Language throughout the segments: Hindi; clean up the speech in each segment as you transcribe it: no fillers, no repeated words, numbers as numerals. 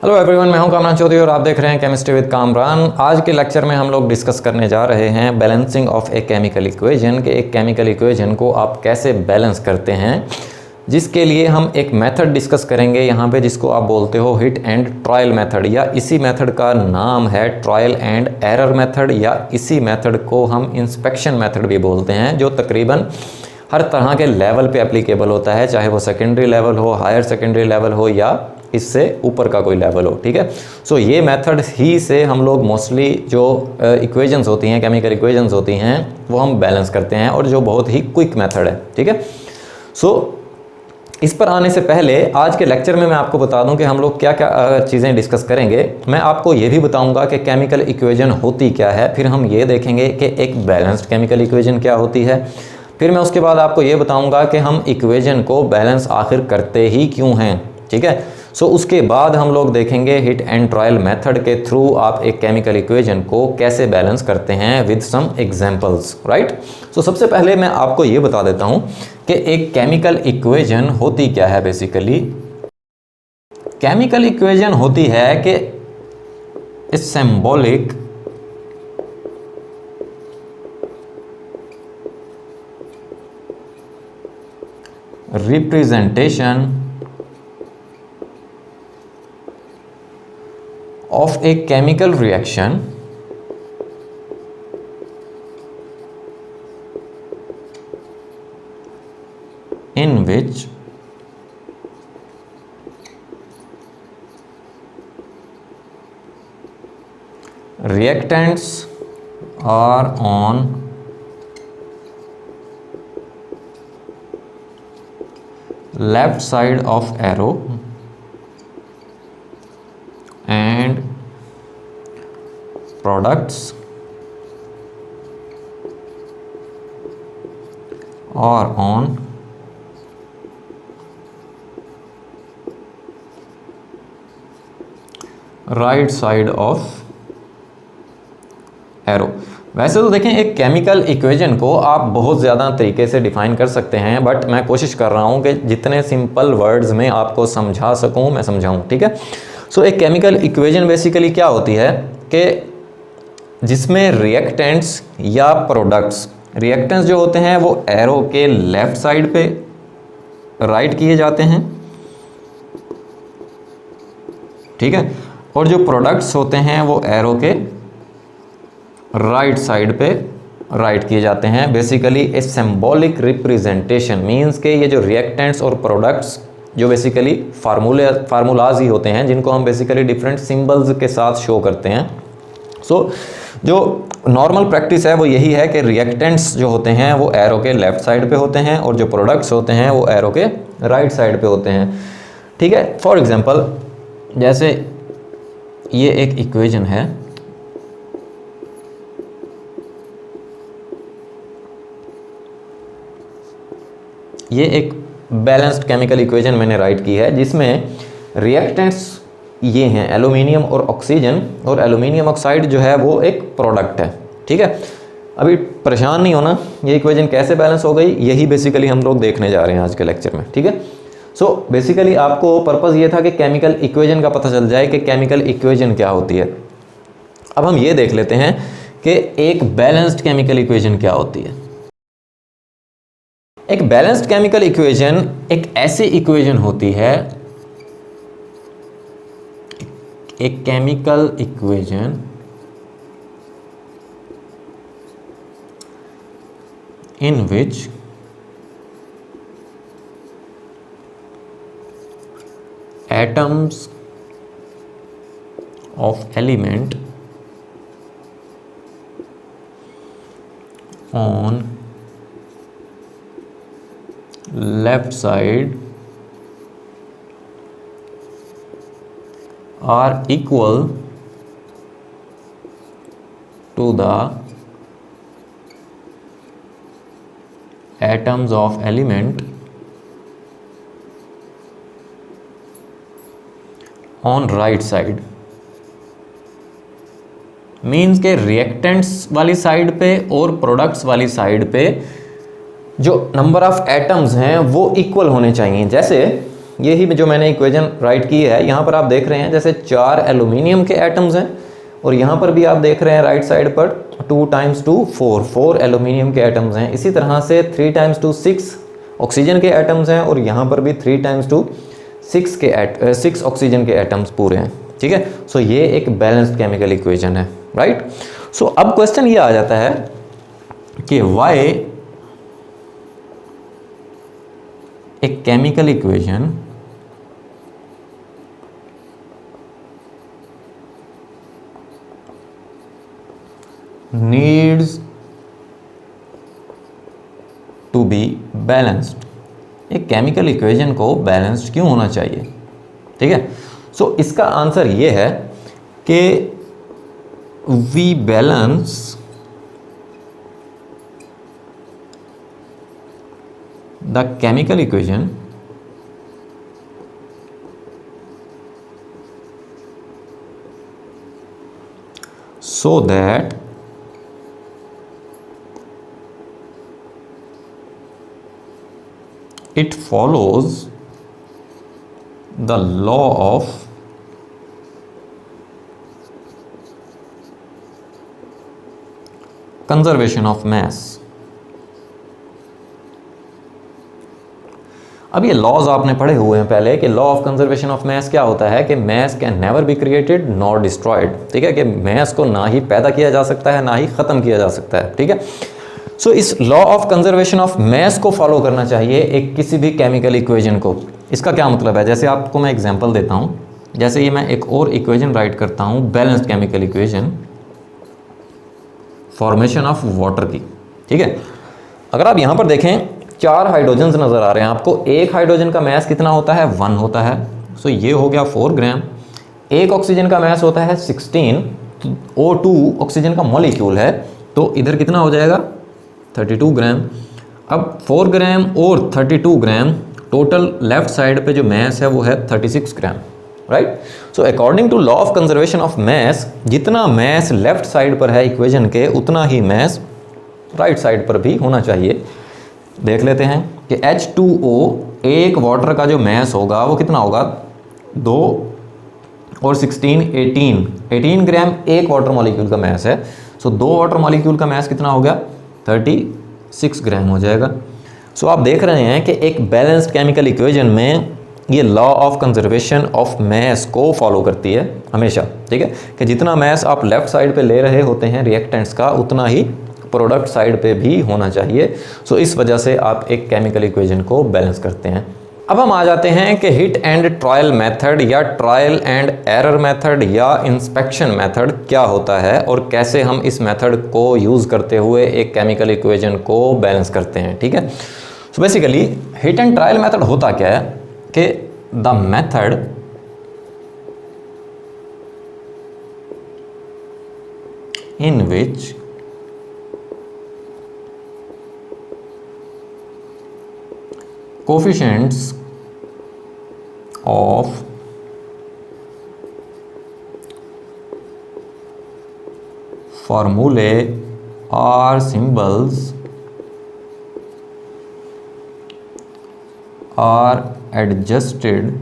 हेलो एवरीवन, मैं हूं कामरान चौधरी और आप देख रहे हैं केमिस्ट्री विद कामरान। आज के लेक्चर में हम लोग डिस्कस करने जा रहे हैं balancing of a chemical equation के एक केमिकल इक्वेशन को आप कैसे बैलेंस करते हैं, जिसके लिए हम एक मेथड डिस्कस करेंगे यहाँ पे, जिसको आप बोलते हो हिट एंड ट्रायल मेथड, या इसी मेथड का नाम है ट्रायल एंड एरर मेथड, या इसी मेथड को हम इंस्पेक्शन मेथड भी बोलते हैं, जो तकरीबन हर तरह के लेवल पे एप्लीकेबल होता है, चाहे वो सेकेंडरी लेवल हो, हायर सेकेंडरी लेवल हो, या इससे ऊपर का कोई लेवल हो। ठीक है, सो ये मेथड ही से हम लोग मोस्टली जो इक्वेशंस होती हैं, केमिकल इक्वेशंस होती हैं, वो हम बैलेंस करते हैं, और जो बहुत ही क्विक मेथड है। ठीक है, सो इस पर आने से पहले आज के लेक्चर में मैं आपको बता दूं कि हम लोग क्या क्या चीज़ें डिस्कस करेंगे। मैं आपको ये भी बताऊंगा कि केमिकल इक्वेशन होती क्या है, फिर हम ये देखेंगे कि एक बैलेंस्ड केमिकल इक्वेशन क्या होती है, फिर मैं उसके बाद आपको ये बताऊंगा कि हम इक्वेशन को बैलेंस आखिर करते ही क्यों हैं। ठीक है, सो उसके बाद हम लोग देखेंगे हिट एंड ट्रायल मेथड के थ्रू आप एक केमिकल इक्वेशन को कैसे बैलेंस करते हैं विद सम एग्जांपल्स, राइट। सो सबसे पहले मैं आपको ये बता देता हूं कि एक केमिकल इक्वेशन होती क्या है। बेसिकली केमिकल इक्वेशन होती है कि symbolic representation of a chemical reaction in which reactants are on left side of arrow and products are on right side of arrow। वैसे तो देखें, एक केमिकल इक्वेशन को आप बहुत ज़्यादा तरीके से डिफाइन कर सकते हैं, बट मैं कोशिश कर रहा हूँ कि जितने सिंपल वर्ड्स में आपको समझा सकूँ मैं समझाऊँ। ठीक है, सो एक केमिकल इक्वेशन बेसिकली क्या होती है कि जिसमें रिएक्टेंट्स या प्रोडक्ट्स, रिएक्टेंट्स जो होते हैं वो एरो के लेफ़्ट साइड पे राइट किए जाते हैं, ठीक है, और जो प्रोडक्ट्स होते हैं वो एरो के राइट साइड पे राइट किए जाते हैं। Basically a symbolic representation means के ये जो रिएक्टेंट्स और प्रोडक्ट्स जो बेसिकली फार्मूलाज ही होते हैं, जिनको हम बेसिकली डिफरेंट सिंबल्स के साथ शो करते हैं। सो जो नॉर्मल प्रैक्टिस है वो यही है कि रिएक्टेंट्स जो होते हैं वो एरो के लेफ़्ट साइड पे होते हैं, और जो प्रोडक्ट्स होते हैं वो एरो के राइट साइड पे होते हैं। ठीक है, फॉर एग्जांपल जैसे ये एक इक्वेशन है, ये एक बैलेंस्ड केमिकल इक्वेशन मैंने राइट की है, जिसमें रिएक्टेंट्स ये हैं एल्यूमिनियम और ऑक्सीजन, और एल्यूमिनियम ऑक्साइड जो है वो एक प्रोडक्ट है। ठीक है, अभी परेशान नहीं होना, ये इक्वेशन कैसे बैलेंस हो गई यही बेसिकली हम लोग देखने जा रहे हैं आज के लेक्चर में। ठीक है, सो बेसिकली आपको पर्पज़ ये था कि केमिकल इक्वेशन का पता चल जाए कि केमिकल इक्वेशन क्या होती है। अब हम ये देख लेते हैं कि एक बैलेंस्ड केमिकल इक्वेशन क्या होती है। एक बैलेंस्ड केमिकल इक्वेशन एक ऐसी इक्वेशन होती है, एक chemical equation in which atoms of element on left side are equal to the atoms of element on right side। Means के रिएक्टेंट्स वाली साइड पे और प्रोडक्ट्स वाली साइड पे जो नंबर ऑफ एटम्स हैं वो इक्वल होने चाहिए। जैसे ये ही जो मैंने इक्वेशन राइट की है, यहाँ पर आप देख रहे हैं जैसे 4 एल्यूमिनियम के एटम्स हैं और यहाँ पर भी आप देख रहे हैं राइट साइड पर 2 × 2 4 एल्यूमिनियम के एटम्स हैं। इसी तरह से 3 × 2 6 ऑक्सीजन के एटम्स हैं और यहाँ पर भी 3 × 2 6 ऑक्सीजन के एटम्स पूरे हैं। ठीक है, सो ये एक बैलेंस्ड केमिकल इक्वेशन है, राइट। सो अब क्वेश्चन ये आ जाता है कि why a chemical equation needs to be balanced। एक केमिकल इक्वेशन को बैलेंस्ड क्यों होना चाहिए? ठीक है, सो इसका आंसर ये है कि we balance the chemical equation so that it follows the law of conservation of mass। अब ये लॉज आपने पढ़े हुए हैं पहले कि law of conservation of mass क्या होता है कि mass can never be created nor destroyed. ठीक है, कि मैस को ना ही पैदा किया जा सकता है ना ही ख़त्म किया जा सकता है। ठीक है, सो इस law of conservation of mess को फॉलो करना चाहिए एक किसी भी केमिकल इक्वेशन को। इसका क्या मतलब है, जैसे आपको मैं एग्जांपल देता हूँ। जैसे ये मैं एक और इक्वेशन राइट करता हूँ, balanced chemical equation formation of water की। ठीक है, अगर आप यहाँ पर देखें 4 हाइड्रोजन्स नज़र आ रहे हैं आपको। एक हाइड्रोजन का मैस कितना होता है? 1 होता है। सो ये हो गया 4 ग्राम। एक ऑक्सीजन का मैस होता है 16। O2 ऑक्सीजन का मॉलिक्यूल है, तो इधर कितना हो जाएगा? 32 ग्राम। अब 4 ग्राम और 32 ग्राम टोटल लेफ्ट साइड पे जो मैस है वो है 36 gram, right. So according to law of conservation of mass, जितना मैस लेफ्ट साइड पर है इक्वेशन के उतना ही मैस राइट साइड पर भी होना चाहिए। देख लेते हैं कि H2O एक वाटर का जो मैस होगा वो कितना होगा? 2 और 16 18 ग्राम एक वाटर मॉलिक्यूल का मैस है। सो 2 वाटर मॉलिक्यूल का मैस कितना हो गया? 36 ग्राम हो जाएगा। सो आप देख रहे हैं कि एक बैलेंस्ड केमिकल इक्वेशन में ये law of conservation of mess को फॉलो करती है हमेशा। ठीक है, कि जितना मैस आप लेफ्ट साइड पे ले रहे होते हैं रिएक्टेंट्स का, उतना ही प्रोडक्ट साइड पे भी होना चाहिए। सो इस वजह से आप एक केमिकल इक्वेशन को बैलेंस करते हैं। अब हम आ जाते हैं कि हिट एंड ट्रायल मेथड या ट्रायल एंड एरर मेथड या इंस्पेक्शन मेथड क्या होता है और कैसे हम इस मेथड को यूज़ करते हुए एक केमिकल इक्वेशन को बैलेंस करते हैं। ठीक है, so basically hit and trial method होता क्या है कि the method in which coefficients of formulae or symbols are adjusted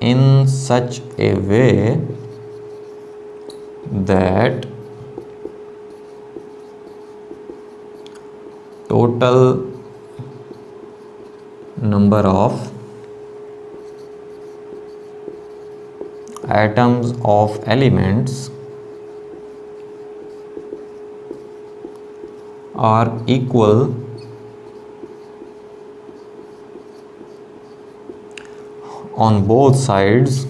in such a way that total number of atoms of elements are equal on both sides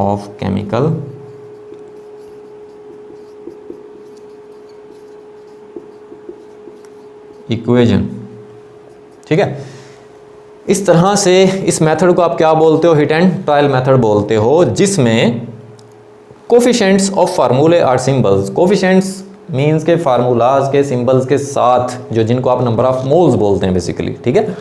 of chemical equation. ठीक है, इस तरह से इस मेथड को आप क्या बोलते हो? हिट एंड ट्रायल मेथड बोलते हो, जिसमें कोफिशिएंट्स ऑफ फार्मूले आर सिंबल्स। कोफिशिएंट्स मींस के फार्मूलाज के सिंबल्स के साथ, जो जिनको आप नंबर ऑफ मोल्स बोलते हैं बेसिकली। ठीक है,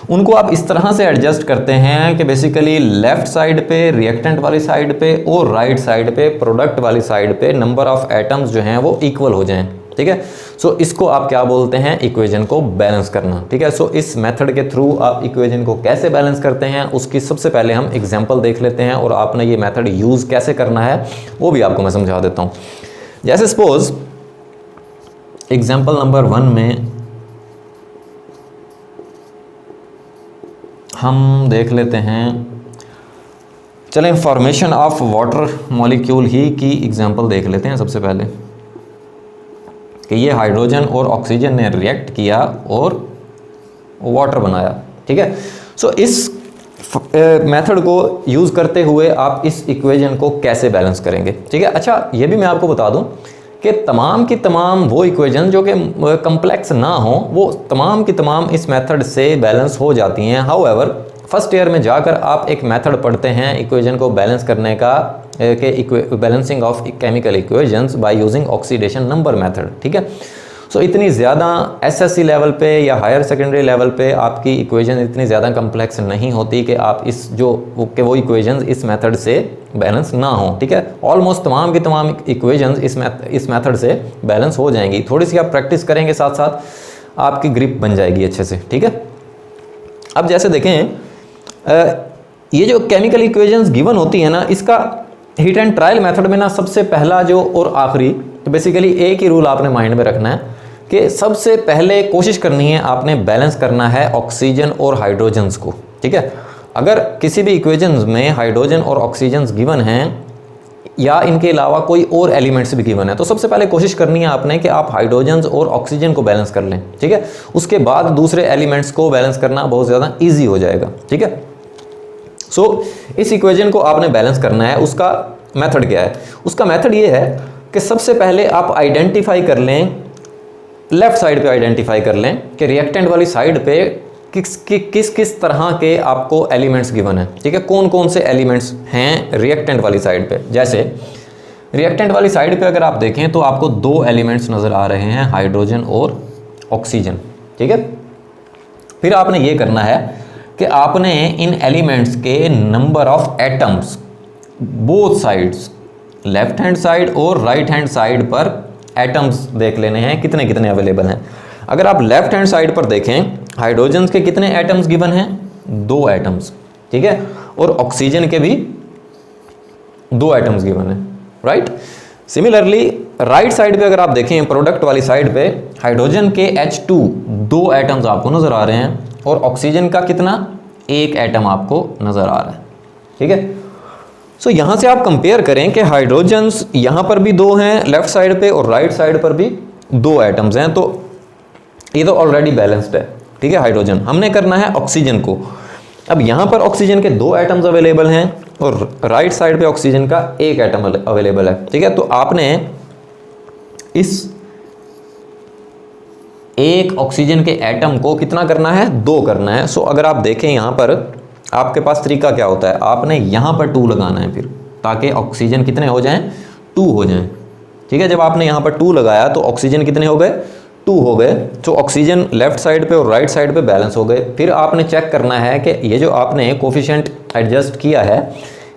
उनको आप इस तरह से एडजस्ट करते हैं कि बेसिकली लेफ्ट साइड पे रिएक्टेंट वाली साइड पे और राइट साइड पे प्रोडक्ट वाली साइड पे नंबर ऑफ एटम्स जो हैं वो इक्वल हो जाएं। ठीक है। सो इसको आप क्या बोलते हैं, इक्वेशन को बैलेंस करना, ठीक है। सो इस मेथड के थ्रू आप इक्वेशन को कैसे बैलेंस करते हैं उसकी सबसे पहले हम एग्जांपल देख लेते हैं, और आपने ये मेथड यूज़ कैसे करना है वो भी आपको मैं समझा देता हूँ। जैसे सपोज एग्जांपल नंबर 1 में हम देख लेते हैं, चलें फॉर्मेशन ऑफ वाटर मॉलिक्यूल ही की एग्जांपल देख लेते हैं सबसे पहले, कि ये हाइड्रोजन और ऑक्सीजन ने रिएक्ट किया और वाटर बनाया, ठीक है। सो इस मेथड को यूज़ करते हुए आप इस इक्वेशन को कैसे बैलेंस करेंगे, ठीक है। अच्छा, ये भी मैं आपको बता दूं कि तमाम की तमाम वो इक्वेशन जो कि कम्प्लेक्स ना हो, वो तमाम की तमाम इस मेथड से बैलेंस हो जाती हैं। हाउएवर फर्स्ट ईयर में जाकर आप एक मेथड पढ़ते हैं इक्वेशन को बैलेंस करने का, के balancing of chemical equations by using oxidation number method, ठीक है। सो इतनी ज़्यादा एसएससी लेवल पे या हायर सेकेंडरी लेवल पे आपकी इक्वेशन इतनी ज़्यादा कम्प्लेक्स नहीं होती कि आप इस जो कि वो इक्वेशंस इस मेथड से बैलेंस ना हो, ठीक है। ऑलमोस्ट तमाम की तमाम इक्वेशंस इस मेथड से बैलेंस हो जाएंगी। थोड़ी सी आप प्रैक्टिस करेंगे, साथ साथ आपकी ग्रिप बन जाएगी अच्छे से, ठीक है। अब जैसे देखें, ये जो केमिकल इक्वेशंस गिवन होती है ना, इसका हिट एंड ट्रायल मेथड में ना सबसे पहला जो और आखिरी, तो बेसिकली एक ही रूल आपने माइंड में रखना है कि सबसे पहले कोशिश करनी है आपने बैलेंस करना है ऑक्सीजन और हाइड्रोजन्स को, ठीक है। अगर किसी भी इक्वेशंस में हाइड्रोजन और ऑक्सीजन्स गिवन हैं या इनके अलावा कोई और एलिमेंट्स भी गिवन है, तो सबसे पहले कोशिश करनी है आपने कि आप हाइड्रोजन्स और ऑक्सीजन को बैलेंस कर लें, ठीक है। उसके बाद दूसरे एलिमेंट्स को बैलेंस करना बहुत ज़्यादा ईजी हो जाएगा, ठीक है। सो इस इक्वेशन को आपने बैलेंस करना है। उसका मेथड क्या है? उसका मेथड ये है कि सबसे पहले आप आइडेंटिफाई कर लें, लेफ्ट साइड पे आइडेंटिफाई कर लें कि रिएक्टेंट वाली साइड पे किस तरह के आपको एलिमेंट्स गिवन है, ठीक है। कौन कौन से एलिमेंट्स हैं रिएक्टेंट वाली साइड पे। जैसे रिएक्टेंट वाली साइड पे अगर आप देखें तो आपको 2 एलिमेंट्स नज़र आ रहे हैं, हाइड्रोजन और ऑक्सीजन, ठीक है। फिर आपने ये करना है कि आपने इन एलिमेंट्स के number of atoms both sides, left hand side और राइट हैंड साइड पर एटम्स देख लेने हैं कितने कितने अवेलेबल हैं। अगर आप लेफ्ट हैंड साइड पर देखें, हाइड्रोजन के कितने एटम्स गिवन हैं? 2 एटम्स, ठीक है। और ऑक्सीजन के भी 2 एटम्स गिवन हैं, राइट। सिमिलरली राइट साइड पे अगर आप देखें, प्रोडक्ट वाली साइड पे, हाइड्रोजन के H2 2 एटम्स आपको नज़र आ रहे हैं और ऑक्सीजन का कितना? 1 एटम आपको नज़र आ रहा है, ठीक है। सो यहाँ से आप कंपेयर करें कि हाइड्रोजन्स यहाँ पर भी 2 हैं लेफ्ट साइड पे और राइट साइड पर भी 2 एटम्स हैं, तो ये तो ऑलरेडी बैलेंस्ड है, ठीक है। हाइड्रोजन हमने करना है ऑक्सीजन को। अब यहाँ पर ऑक्सीजन के 2 एटम्स अवेलेबल हैं और राइट साइड पे ऑक्सीजन का 1 एटम अवेलेबल है, ठीक है। तो आपने इस 1 ऑक्सीजन के एटम को कितना करना है? 2 करना है। सो अगर आप देखें यहाँ पर आपके पास तरीका क्या होता है, आपने यहाँ पर 2 लगाना है फिर, ताकि ऑक्सीजन कितने हो जाएं? 2 हो जाएं, ठीक है। जब आपने यहाँ पर 2 लगाया तो ऑक्सीजन कितने हो गए? 2 हो गए। तो ऑक्सीजन लेफ्ट साइड पे और राइट साइड पे बैलेंस हो गए। फिर आपने चेक करना है कि ये जो आपने कोफिशिएंट एडजस्ट किया है,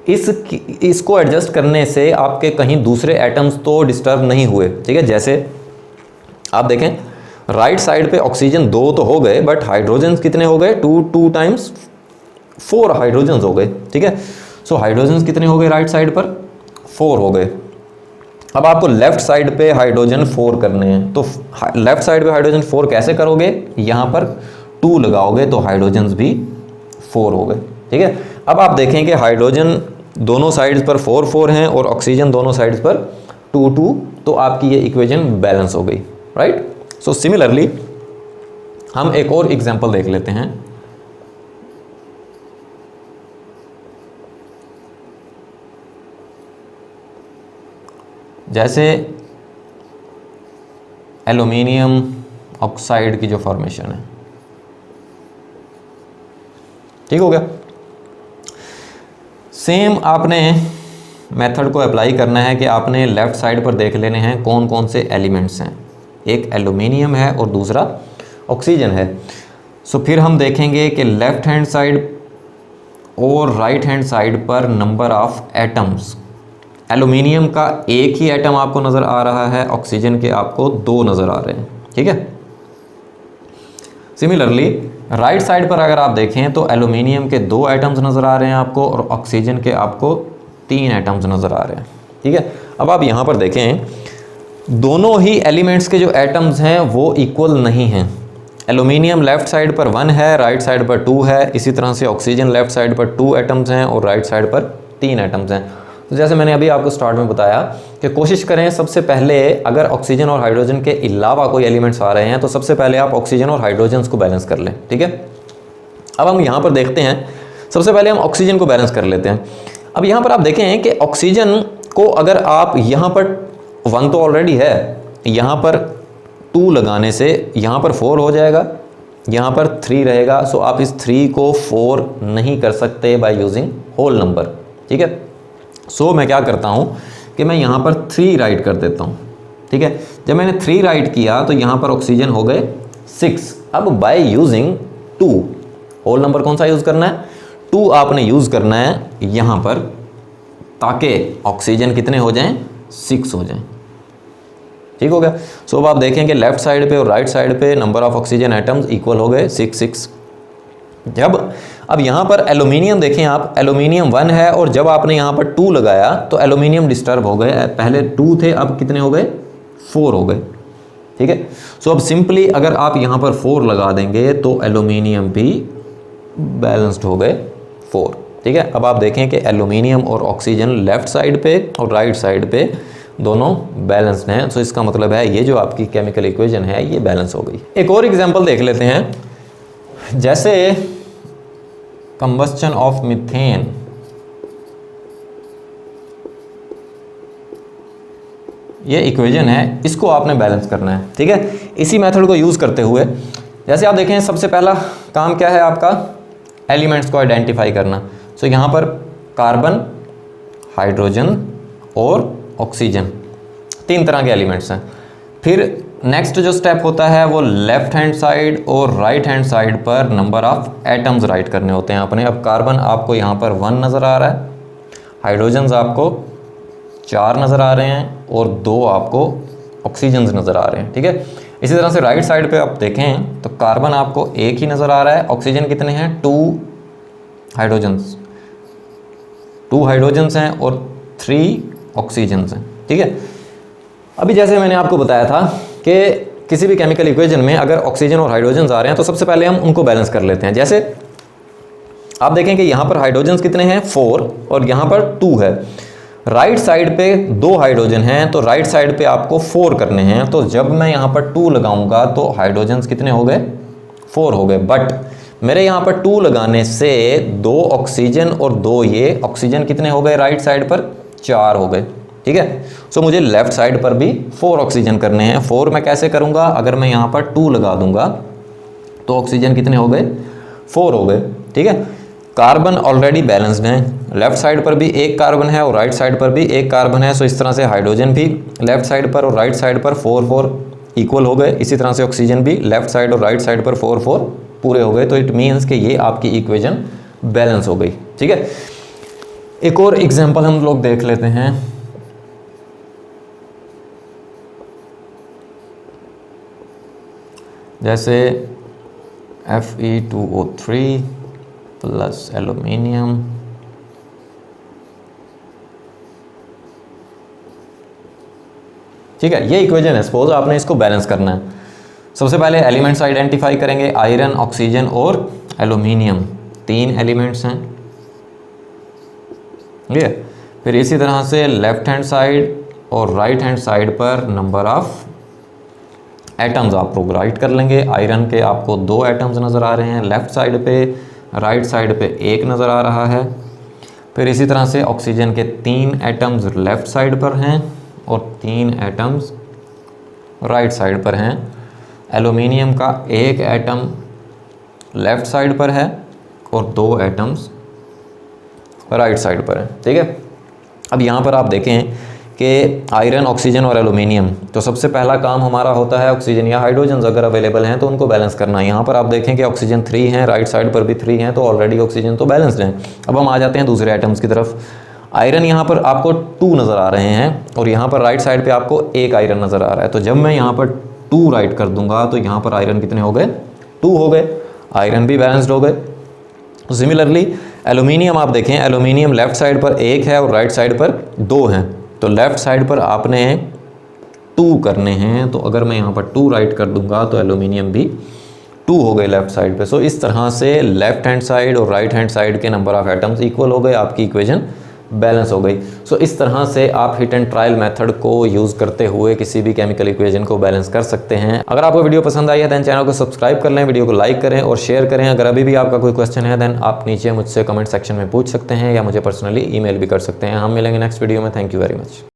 इसको एडजस्ट करने से आपके कहीं दूसरे एटम्स तो डिस्टर्ब नहीं हुए, ठीक है। जैसे आप देखें राइट साइड पे ऑक्सीजन 2 तो हो गए, बट हाइड्रोजन कितने हो गए? 2 टाइम्स 4 हाइड्रोजन हो गए, ठीक है। सो हाइड्रोजन कितने हो गए राइट साइड पर? 4 हो गए। अब आपको लेफ्ट साइड पे हाइड्रोजन 4 करने हैं, तो लेफ्ट साइड पे हाइड्रोजन 4 कैसे करोगे? यहाँ पर 2 लगाओगे तो हाइड्रोजन भी 4 हो गए, ठीक है। अब आप देखें कि हाइड्रोजन दोनों साइड्स पर 4 हैं और ऑक्सीजन दोनों साइड्स पर 2 तो आपकी ये इक्वेशन बैलेंस हो गई, राइट। सो सिमिलरली हम एक और एग्जांपल देख लेते हैं। जैसे एल्युमिनियम ऑक्साइड की जो फॉर्मेशन है, ठीक हो गया। सेम आपने मेथड को अप्लाई करना है कि आपने लेफ्ट साइड पर देख लेने हैं कौन कौन से एलिमेंट्स हैं। एक एल्युमिनियम है और दूसरा ऑक्सीजन है। सो फिर हम देखेंगे कि लेफ्ट हैंड साइड और राइट हैंड साइड पर नंबर ऑफ एटम्स एल्यूमिनियम का एक ही एटम आपको नज़र आ रहा है, ऑक्सीजन के आपको 2 नज़र आ रहे हैं, ठीक है। सिमिलरली राइट साइड पर अगर आप देखें तो एल्यूमिनियम के 2 एटम्स नज़र आ रहे हैं आपको और ऑक्सीजन के आपको 3 एटम्स नज़र आ रहे हैं, ठीक है। अब आप यहाँ पर देखें, दोनों ही एलिमेंट्स के जो एटम्स हैं वो इक्वल नहीं हैं। एल्यूमिनियम लेफ्ट साइड पर 1 है, राइट साइड पर 2 है। इसी तरह से ऑक्सीजन लेफ्ट साइड पर 2 एटम्स हैं और राइट साइड पर 3 एटम्स हैं। तो जैसे मैंने अभी आपको स्टार्ट में बताया कि कोशिश करें सबसे पहले, अगर ऑक्सीजन और हाइड्रोजन के अलावा कोई एलिमेंट्स आ रहे हैं तो सबसे पहले आप ऑक्सीजन और हाइड्रोजन को बैलेंस कर लें, ठीक है। अब हम यहाँ पर देखते हैं, सबसे पहले हम ऑक्सीजन को बैलेंस कर लेते हैं। अब यहाँ पर आप देखें कि ऑक्सीजन को अगर आप यहाँ पर 1 तो ऑलरेडी है, यहाँ पर 2 लगाने से यहाँ पर 4 हो जाएगा, यहाँ पर 3 रहेगा। सो आप इस 3 को 4 नहीं कर सकते बाय यूजिंग होल नंबर, ठीक है। सो मैं क्या करता हूँ कि मैं यहाँ पर 3 राइट कर देता हूँ, ठीक है। जब मैंने 3 राइट किया तो यहाँ पर ऑक्सीजन हो गए 6। अब बाय यूजिंग 2, होल नंबर कौन सा यूज़ करना है, 2 आपने यूज़ करना है यहाँ पर, ताकि ऑक्सीजन कितने हो जाएं, 6 हो जाएं, ठीक हो गया। सो अब आप देखें कि लेफ्ट साइड पे और राइट साइड पे number of oxygen atoms equal हो गए 6। जब अब यहाँ पर एल्यूमिनियम देखें आप, एल्यूमिनियम 1 है और जब आपने यहाँ पर 2 लगाया तो एल्यूमिनियम डिस्टर्ब हो गए। पहले 2 थे, अब कितने हो गए, 4 हो गए, ठीक है। सो अब सिंपली अगर आप यहाँ पर 4 लगा देंगे तो एल्यूमिनियम भी बैलेंस्ड हो गए 4, ठीक है। अब आप देखें कि एल्यूमिनियम और ऑक्सीजन लेफ्ट साइड पे और राइट साइड पे दोनों बैलेंस्ड हैं। सो इसका मतलब है ये जो आपकी केमिकल इक्वेशन है ये बैलेंस हो गई। एक और एग्जांपल देख लेते हैं, जैसे कंबस्टन ऑफ मीथेन। ये इक्वेशन है, इसको आपने बैलेंस करना है, ठीक है। इसी मेथड को यूज़ करते हुए जैसे आप देखें, सबसे पहला काम क्या है आपका, एलिमेंट्स को आइडेंटिफाई करना। सो यहाँ पर कार्बन, हाइड्रोजन और ऑक्सीजन 3 तरह के एलिमेंट्स हैं। फिर नेक्स्ट जो स्टेप होता है वो लेफ्ट हैंड साइड और राइट हैंड साइड पर नंबर ऑफ एटम्स राइट करने होते हैं अपने। अब कार्बन आपको यहाँ पर 1 नज़र आ रहा है, हाइड्रोजन्स आपको 4 नज़र आ रहे हैं और 2 आपको ऑक्सीजन्स नज़र आ रहे हैं, ठीक है। इसी तरह से राइट साइड पे आप देखें तो कार्बन आपको 1 ही नज़र आ रहा है, ऑक्सीजन कितने हैं, 2 हाइड्रोजन्स, 2 हाइड्रोजन्स हैं और 3 ऑक्सीजन्स हैं, ठीक है। अभी जैसे मैंने आपको बताया था कि किसी भी केमिकल इक्वेशन में अगर ऑक्सीजन और हाइड्रोजन्स आ रहे हैं तो सबसे पहले हम उनको बैलेंस कर लेते हैं। जैसे आप देखें कि यहाँ पर हाइड्रोजन्स कितने हैं, 4 और यहाँ पर 2 है। राइट साइड पे 2 हाइड्रोजन हैं तो राइट साइड पे आपको 4 करने हैं। तो जब मैं यहाँ पर 2 लगाऊंगा तो हाइड्रोजन्स कितने हो गए, 4 हो गए। बट मेरे यहाँ पर 2 लगाने से 2 ऑक्सीजन और 2 ये ऑक्सीजन कितने हो गए, राइट साइड पर 4 हो गए, ठीक है। सो मुझे लेफ्ट साइड पर भी 4 ऑक्सीजन करने हैं। 4 मैं कैसे करूँगा, अगर मैं यहाँ पर 2 लगा दूंगा तो ऑक्सीजन कितने हो गए, 4 हो गए, ठीक है। कार्बन ऑलरेडी बैलेंस्ड हैं, लेफ्ट साइड पर भी 1 कार्बन है और राइट साइड पर भी 1 कार्बन है। सो इस तरह से हाइड्रोजन भी लेफ्ट साइड पर और राइट साइड पर 4 इक्वल हो गए। इसी तरह से ऑक्सीजन भी लेफ्ट साइड और राइट साइड पर 4 पूरे हो गए। तो इट मीन्स कि ये आपकी इक्वेशन बैलेंस हो गई, ठीक है। एक और एग्जाम्पल हम लोग देख लेते हैं। जैसे Fe2O3 प्लस एल्यूमिनियम ठीक है, ये इक्वेशन है। सपोज आपने इसको बैलेंस करना है। सबसे पहले एलिमेंट्स आइडेंटिफाई करेंगे, आयरन, ऑक्सीजन और एल्यूमिनियम 3 एलिमेंट्स हैं, ठीक है। फिर इसी तरह से लेफ्ट हैंड साइड और राइट हैंड साइड पर नंबर ऑफ एटम्स आप लोग राइट कर लेंगे। आयरन के आपको 2 एटम्स नज़र आ रहे हैं लेफ्ट साइड पे, राइट साइड पे 1 नज़र आ रहा है। फिर इसी तरह से ऑक्सीजन के 3 एटम्स लेफ्ट साइड पर हैं और 3 एटम्स राइट साइड पर हैं। एल्यूमिनियम का 1 एटम लेफ्ट साइड पर है और 2 एटम्स राइट साइड पर है, ठीक है। अब यहाँ पर आप देखें कि आयरन, ऑक्सीजन और एल्यूमिनियम, तो सबसे पहला काम हमारा होता है ऑक्सीजन या हाइड्रोजन अगर अवेलेबल हैं तो उनको बैलेंस करना है। यहाँ पर आप देखें कि ऑक्सीजन 3 हैं, राइट साइड पर भी 3 हैं, तो ऑलरेडी ऑक्सीजन तो बैलेंस्ड हैं। अब हम आ जाते हैं दूसरे आइटम्स की तरफ। आयरन यहाँ पर आपको 2 नज़र आ रहे हैं और यहाँ पर राइट साइड पे आपको 1 आयरन नज़र आ रहा है। तो जब मैं यहाँ पर 2 राइट कर दूंगा तो यहाँ पर आयरन कितने हो गए, 2 हो गए, आयरन भी बैलेंस्ड हो गए। सिमिलरली एल्यूमिनियम आप देखें, एल्यूमिनियम लेफ्ट साइड पर 1 है और राइट साइड पर 2 हैं, तो लेफ्ट साइड पर आपने 2 करने हैं। तो अगर मैं यहाँ पर 2 राइट कर दूंगा तो एल्यूमिनियम भी 2 हो गए लेफ्ट साइड पे। सो इस तरह से लेफ्ट हैंड साइड और राइट हैंड साइड के नंबर ऑफ एटम्स इक्वल हो गए, आपकी इक्वेशन बैलेंस हो गई। सो इस तरह से आप हिट एंड ट्रायल मेथड को यूज़ करते हुए किसी भी केमिकल इक्वेशन को बैलेंस कर सकते हैं। अगर आपको वीडियो पसंद आई है देन चैनल को सब्सक्राइब कर लें, वीडियो को लाइक करें और शेयर करें। अगर अभी भी आपका कोई क्वेश्चन है देन आप नीचे मुझसे कमेंट सेक्शन में पूछ सकते हैं या मुझे पर्सनली ईमेल भी कर सकते हैं। हम मिलेंगे नेक्स्ट वीडियो में। Thank you very much.